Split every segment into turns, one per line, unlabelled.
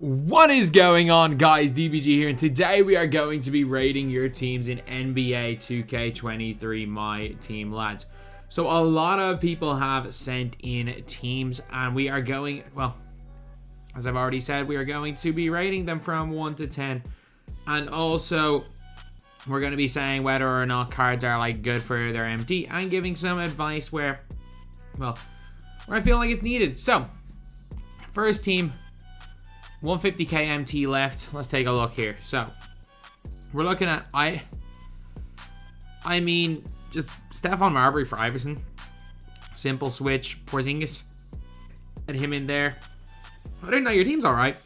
What is going on, guys? DBG here, and today we are going to be rating your teams in NBA 2K23 MyTEAM, lads. So a lot of people have sent in teams, and we are going, well, as I've already said, we are going to be rating them from 1 to 10. And also, we're going to be saying whether or not cards are like good for their MT and giving some advice where, well, where I feel like it's needed. So, first team, 150k MT left. Let's take a look here. So, we're looking at, I mean, just Stephon Marbury for Iverson. Simple switch. Porzingis. And him in there. I didn't know your team's alright.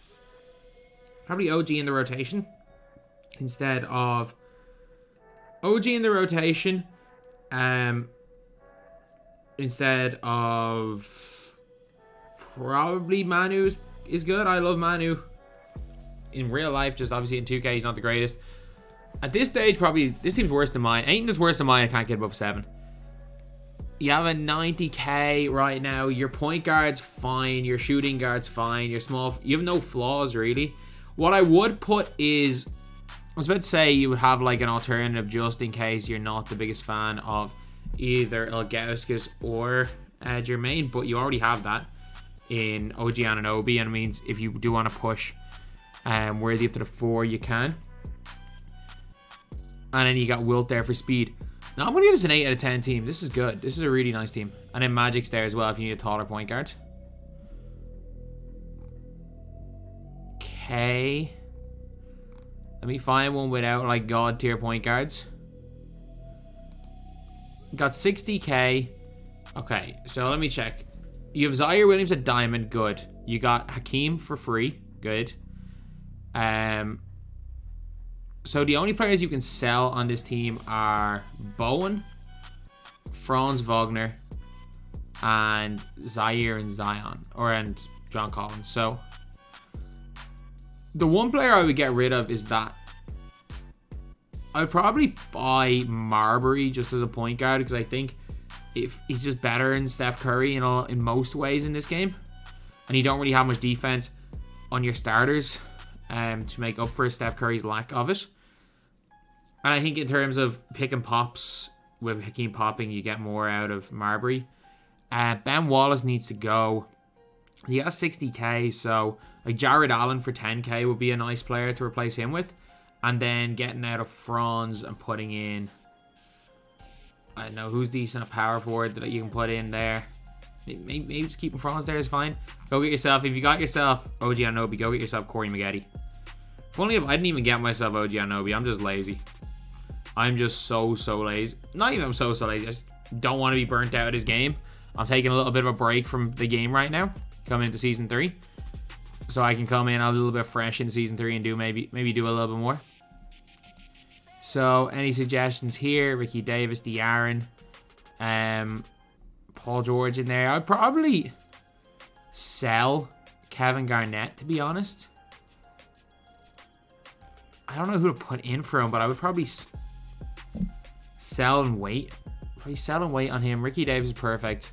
Probably OG in the rotation. Instead of OG in the rotation. Instead of probably Manu is good. I love Manu in real life. Just obviously in 2K, he's not the greatest. At this stage, probably this team's worse than mine. Anything that's worse than mine, I can't get above 7. You have a 90k right now. Your point guard's fine. Your shooting guard's fine. Your small, you have no flaws really. What I would put is, I was about to say you would have like an alternative just in case you're not the biggest fan of either Ilgauskas or Jermaine, but you already have that in OG Anunoby, and it means if you do want to push Worthy up to the 4, you can. And then you got Wilt there for speed. Now I'm going to give this an 8 out of 10 team. This is good. This is a really nice team. And then Magic's there as well if you need a taller point guard. Okay. Let me find one without like god tier point guards. Got 60k. Okay, so let me check. You have Zaire Williams at Diamond, good. You got Hakeem for free, good. So the only players you can sell on this team are Bowen, Franz Wagner, and Zaire and Zion, and John Collins. So the one player I would get rid of is that. I would probably buy Marbury just as a point guard because I think if he's just better than Steph Curry in most ways in this game, and you don't really have much defense on your starters to make up for Steph Curry's lack of it. And I think in terms of pick and pops, with Hakeem popping, you get more out of Marbury. Ben Wallace needs to go. He has 60k, so like Jared Allen for 10k would be a nice player to replace him with. And then getting out of Franz and putting in, I don't know who's decent at power forward that you can put in there. Maybe just keeping Franz there is fine. Go get yourself, if you got yourself OG Anunoby, go get yourself Corey Maggette. If only if I didn't even get myself OG Anunoby. I'm just lazy. I'm just so lazy. Not even I'm so lazy. I just don't want to be burnt out at this game. I'm taking a little bit of a break from the game right now, coming into Season 3. So I can come in a little bit fresh in Season 3 and do maybe do a little bit more. So, any suggestions here? Ricky Davis, De'Aaron, Paul George in there. I'd probably sell Kevin Garnett, to be honest. I don't know who to put in for him, but I would probably sell and wait. Probably sell and wait on him. Ricky Davis is perfect.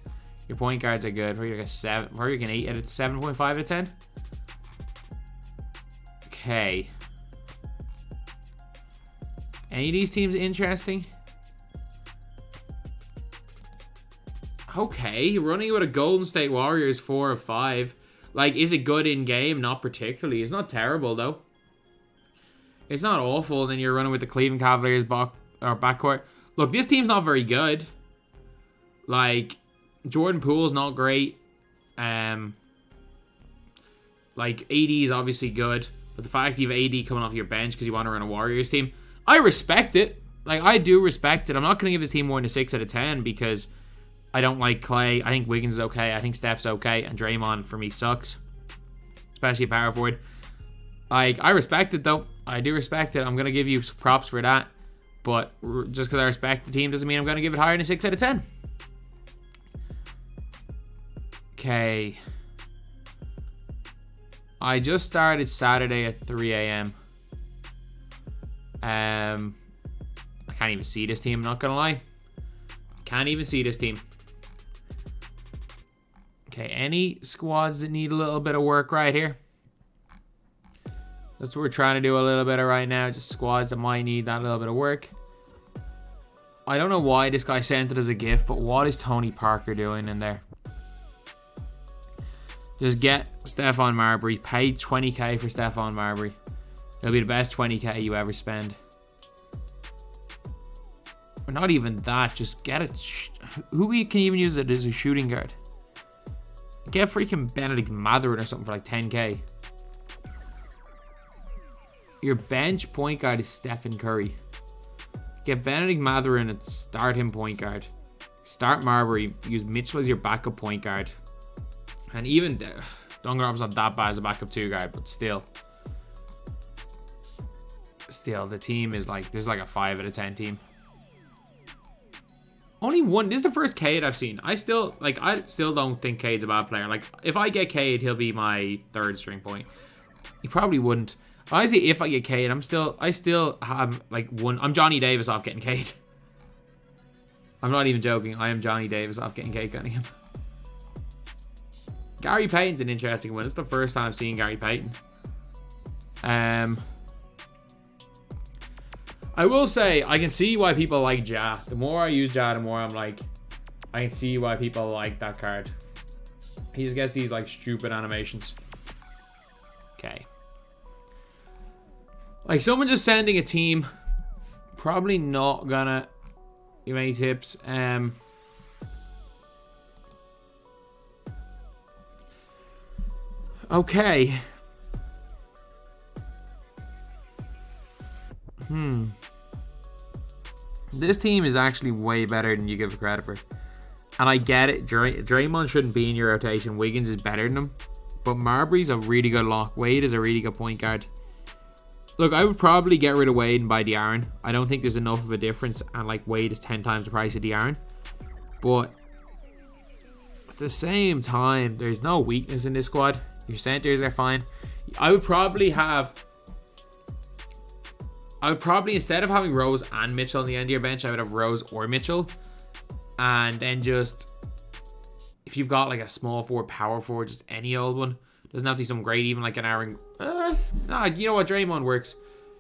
Your point guards are good. Probably like a 7, probably like an 8 out of 7.5 out of 10. Okay. Any of these teams interesting? Okay, running with a Golden State Warriors 4 of 5. Like, is it good in game? Not particularly. It's not terrible though. It's not awful. Then you're running with the Cleveland Cavaliers backcourt. Look, this team's not very good. Like, Jordan Poole's not great. Like, AD is obviously good, but the fact you have AD coming off your bench because you want to run a Warriors team, I respect it. Like, I do respect it. I'm not going to give this team more than a 6 out of 10 because I don't like Clay. I think Wiggins is okay. I think Steph's okay. And Draymond, for me, sucks. Especially power forward. Like, I respect it, though. I do respect it. I'm going to give you props for that. But just because I respect the team doesn't mean I'm going to give it higher than a 6 out of 10. Okay. I just started Saturday at 3 a.m. I can't even see this team, I'm not gonna lie. Can't even see this team. Okay, any squads that need a little bit of work right here? That's what we're trying to do a little bit of right now. Just squads that might need that little bit of work. I don't know why this guy sent it as a gift, but what is Tony Parker doing in there? Just get Stephon Marbury. Pay 20k for Stephon Marbury. It'll be the best 20k you ever spend. Or not even that. Just get it. Who can even use it as a shooting guard? Get freaking Benedict Mathurin or something for like 10k. Your bench point guard is Stephen Curry. Get Benedict Mathurin and start him point guard. Start Marbury. Use Mitchell as your backup point guard. And even Duncan Robinson's not that bad as a backup 2 guard, but still. Still, the team is like, this is like a 5 out of 10 team. Only one. This is the first Cade I've seen. I still don't think Cade's a bad player. Like, if I get Cade, he'll be my 3rd string point. He probably wouldn't. Honestly, if I get Cade, I still have like one. I'm Johnny Davis off getting Cade. I'm not even joking. I am Johnny Davis off getting Cade Cunningham. Gary Payton's an interesting one. It's the first time I've seen Gary Payton. I will say, I can see why people like Ja. The more I use Ja, the more I'm like, I can see why people like that card. He just gets these like stupid animations. Okay. Like someone just sending a team, probably not gonna give any tips. Okay. This team is actually way better than you give it credit for. And I get it. Draymond shouldn't be in your rotation. Wiggins is better than him. But Marbury's a really good lock. Wade is a really good point guard. Look, I would probably get rid of Wade and buy De'Aaron. I don't think there's enough of a difference. And like Wade is 10 times the price of De'Aaron. But at the same time, there's no weakness in this squad. Your centers are fine. I would probably, instead of having Rose and Mitchell on the end of your bench, I would have Rose or Mitchell. And then just, if you've got like a small forward, power forward, just any old one. Doesn't have to be some great, even like an Aaron. Nah, you know what? Draymond works.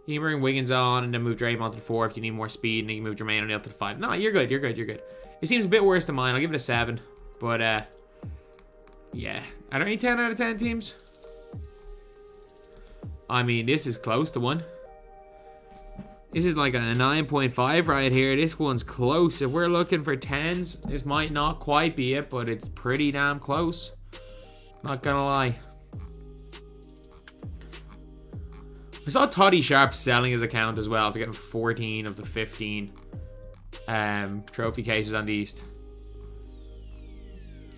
You can bring Wiggins on and then move Draymond to the 4 if you need more speed. And then you can move Jermaine O'Neal to the 5. No, you're good. You're good. You're good. It seems a bit worse than mine. I'll give it a 7. But, yeah. Are there any 10 out of 10 teams? I mean, this is close to one. This is like a 9.5 right here. This one's close. If we're looking for 10s, this might not quite be it, but it's pretty damn close. Not gonna lie. I saw Toddy Sharp selling his account as well to get him 14 of the 15 trophy cases on the East.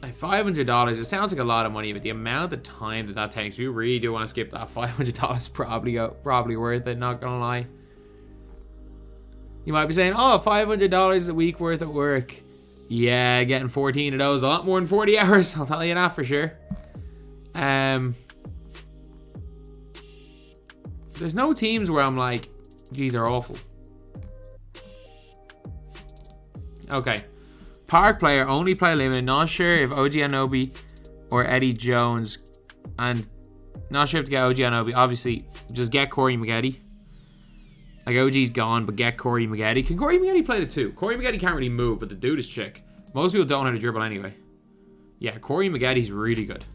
Like $500, it sounds like a lot of money, but the amount of time that takes, if you really do want to skip that, $500 probably worth it, not gonna lie. You might be saying, oh, $500 a week worth of work. Yeah, getting 14 of those, a lot more than 40 hours, I'll tell you that for sure. There's no teams where I'm like, these are awful. Okay. Park player, only play limited. Not sure if OG Anunoby or Eddie Jones. And not sure if to get OG Anunoby. Obviously, just get Corey Maggette. Like, OG's gone, but get Corey Maggette. Can Corey Maggette play the 2? Corey Maggette can't really move, but the dude is chick. Most people don't know how to dribble anyway. Yeah, Corey Maggette's really good.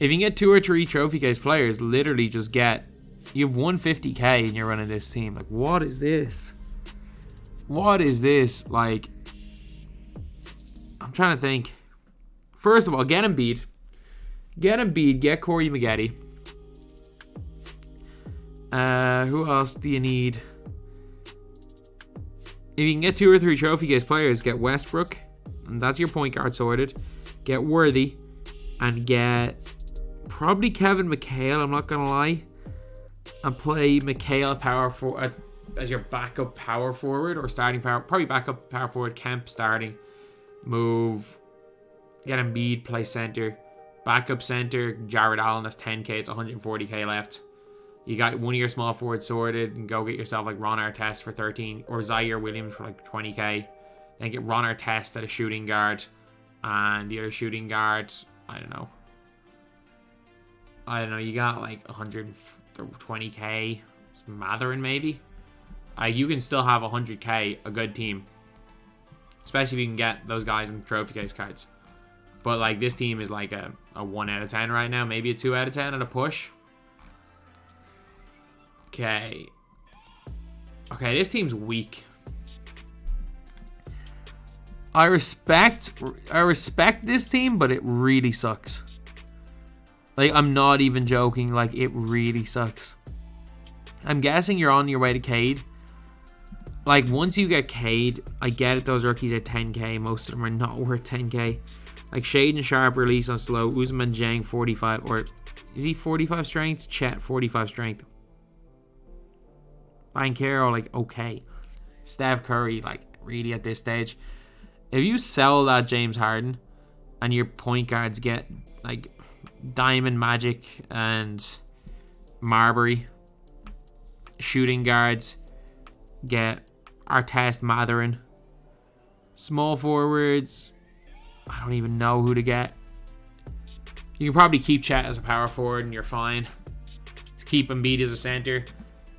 If you can get 2 or 3 trophy case players, literally just get... You have 150k and you're running this team. Like, what is this? What is this? Like... I'm trying to think. First of all, get Embiid. Get Embiid. Get Corey Maggette. Who else do you need? If you can get 2 or 3 trophy case players, get Westbrook. And that's your point guard sorted. Get Worthy. And get... probably Kevin McHale, I'm not gonna lie. And play McHale power forward as your backup power forward or starting power. Probably backup power forward. Kemp starting. Move. Get Embiid, play center. Backup center. Jared Allen, that's 10k. It's 140k left. You got one of your small forwards sorted and go get yourself like Ron Artest for 13 or Zaire Williams for like 20k. Then get Ron Artest at a shooting guard. And the other shooting guard, I don't know. I don't know, you got like 120k Matherin maybe. You can still have 100k, a good team. Especially if you can get those guys in trophy case cards. But like this team is like a 1 out of 10 right now. Maybe a 2 out of 10 at a push. Okay. Okay, this team's weak. I respect this team, but it really sucks. Like, I'm not even joking. Like, it really sucks. I'm guessing you're on your way to Cade. Like, once you get Cade, I get it, those rookies are 10k. Most of them are not worth 10k. Like, Shaden Sharp release on slow. Usman Jang 45. Or, is he 45 strength? Chet 45 strength. Bankero, like, okay. Steph Curry, like, really at this stage. If you sell that James Harden and your point guards get, like, Diamond Magic and Marbury, shooting guards get Artest Matherin, small forwards, I don't even know who to get. You can probably keep Chet as a power forward and you're fine. Keep Embiid as a center.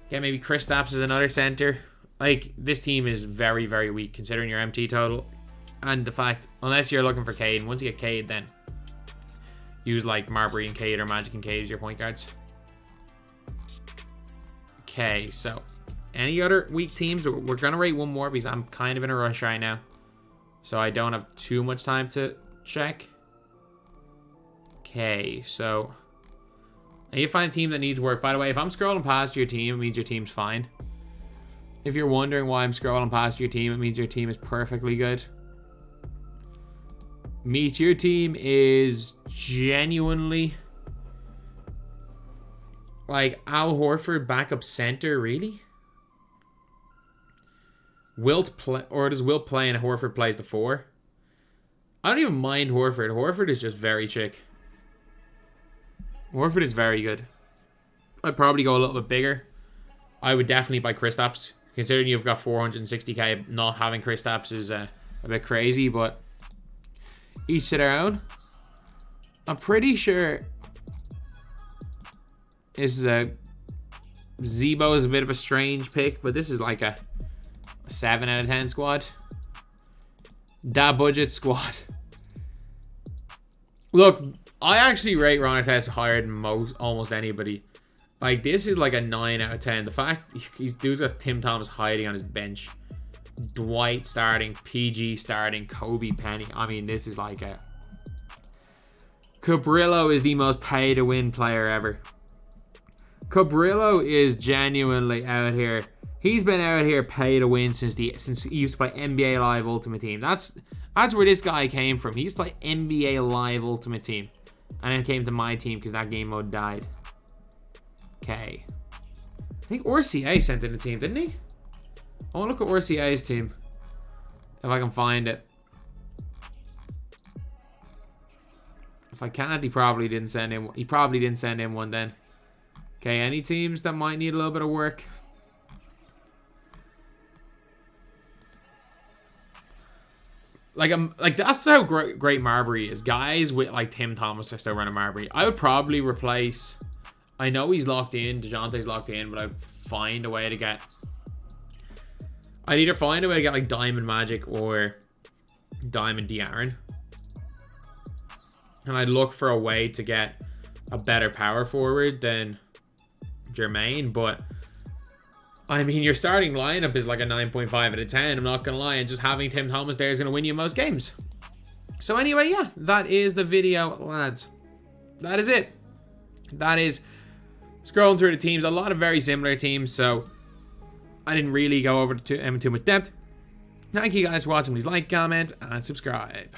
Get maybe Kristaps as another center. Like, this team is very, very weak considering your MT total. And the fact, unless you're looking for Cade, and once you get Cade, then use like Marbury and Cade or Magic and Cade as your point guards. Okay, so any other weak teams? We're going to rate one more because I'm kind of in a rush right now. So I don't have too much time to check. Okay, so I need to find a team that needs work. By the way, if I'm scrolling past your team, it means your team's fine. If you're wondering why I'm scrolling past your team, it means your team is perfectly good. Meet your team is genuinely like Al Horford backup center, really? Wilt play, or does Wilt play and Horford plays the 4? I don't even mind Horford. Horford is just very chick. Horford is very good. I'd probably go a little bit bigger. I would definitely buy Kristaps. Considering you've got 460k, not having Kristaps is a bit crazy, but each to their own. I'm pretty sure this is Zebo is a bit of a strange pick, but this is like a 7 out of 10 squad. That budget squad. Look, I actually rate Ron Artest higher than almost anybody. Like, this is like a 9 out of 10. The fact he's dude's got Tim Thomas hiding on his bench, Dwight starting, PG starting, Kobe Penny. I mean, this is like a... Cabrillo is the most pay-to-win player ever. Cabrillo is genuinely out here. He's been out here pay-to-win since he used to play NBA Live Ultimate Team. That's where this guy came from. He used to play NBA Live Ultimate Team. And then came to my team because that game mode died. Okay. I think RCA sent in a team, didn't he? I want to look at RCA's team. If I can find it. If I can't, he probably didn't send in. He probably didn't send in one then. Okay, any teams that might need a little bit of work? Like that's how great Marbury is. Guys with like Tim Thomas are still running Marbury. I would probably replace. I know he's locked in. DeJounte's locked in, but I'd find a way to get. I'd either find a way to get like Diamond Magic or Diamond De'Aaron, and I'd look for a way to get a better power forward than Jermaine. But I mean, your starting lineup is like a 9.5 out of 10. I'm not gonna lie, and just having Tim Thomas there is gonna win you most games. So anyway, yeah, that is the video, lads. That is it. That is scrolling through the teams. A lot of very similar teams, so I didn't really go over too much depth. Thank you guys for watching. Please like, comment, and subscribe.